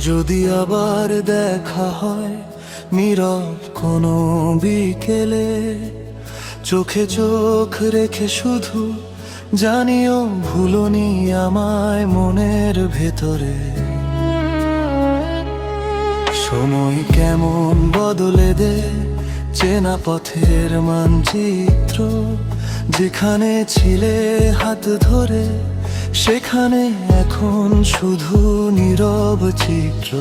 যদি আবার দেখা হয় নীরব কোনো বিকেলে, চোখে চোখ রেখে শুধু জানিও ভুলনি আমায় মনের ভেতরে। সময় কেমন বদলে দে চেনা পথের মানচিত্র, যেখানে ছিলে হাত ধরে সেখানে এখন শুধু নীরব চিত্র।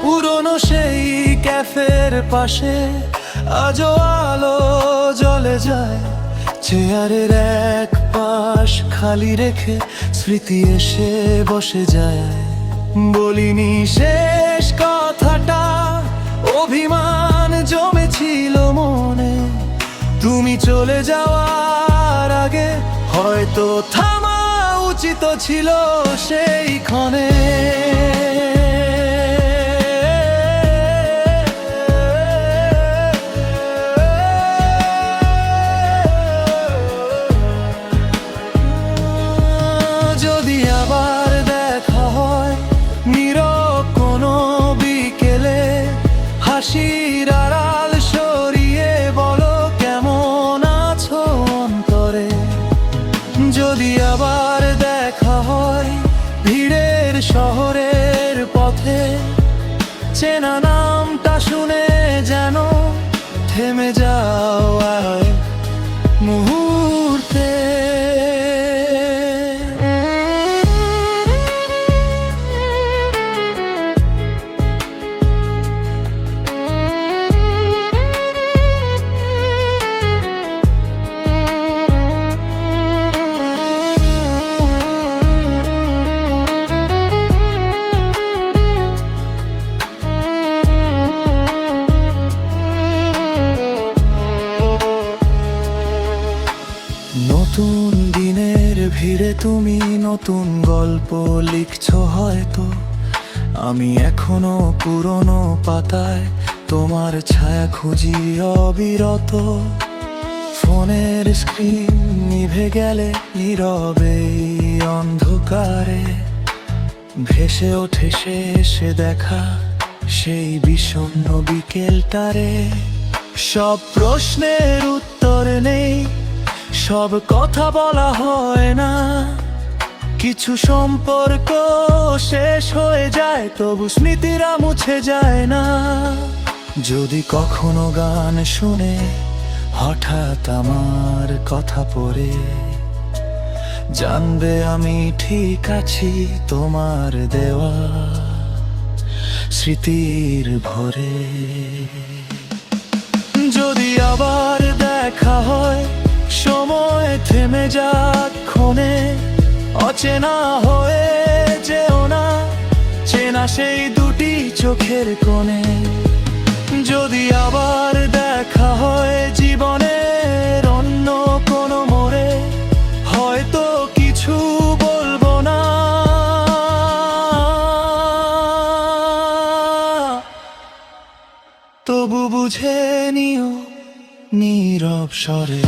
পুরনো সেই ক্যাফের পাশে আজও আলো জ্বলে যায়, চেয়ারের এক পাশ খালি রেখে স্মৃতি এসে বসে যায়। বলিনি শেষ কথাটা, অভিমান জমেছিল মনে, তুমি চলে যাওয়ার আগে হয়তো থামা উচিত ছিল সেই ক্ষণে। যদি আবার দেখা হয় নীরব কোনো বিকেলে, হাসির আড়াল সরিয়ে বলো কেমন আছো অন্তরে। যদি আবার দেখা হয় ভিড়ের শহরের পথে, চেনা নামটা শুনে যেন থেমে যাও এক মুহূর্তে। নতুন দিনের ভিড়ে তুমি নতুন গল্প লিখছো হয়তো, আমি এখনো পুরনো পাতায় তোমার ছায়া খুঁজি অবিরত। ফোনের স্ক্রিন নিভে গেলে নীরবে অন্ধকারে ভেসে ওঠে শেষে দেখা সেই বিষণ্ণ বিকেলটারে। সব প্রশ্নের উত্তর নেই, সব কথা বলা হয় না, কিছু সম্পর্ক শেষ হয়ে যায় তবু স্মৃতিরা মুছে যায় না। যদি কখনো গান শুনে হঠাৎ আমার কথা পড়ে, জানবে আমি ঠিক আছি তোমার দেওয়া স্মৃতির ভরে। যদি আবার দেখা হয় সময় থেমে যাক ক্ষণে, অচেনা হয়ে যেও না চেনা সেই দুটি চোখের কোণে। যদি আবার দেখা হয় জীবনের অন্য কোনো মোড়ে, হয়তো কিছু বলবো না, তবু বুঝে নিও নীরব স্বরে।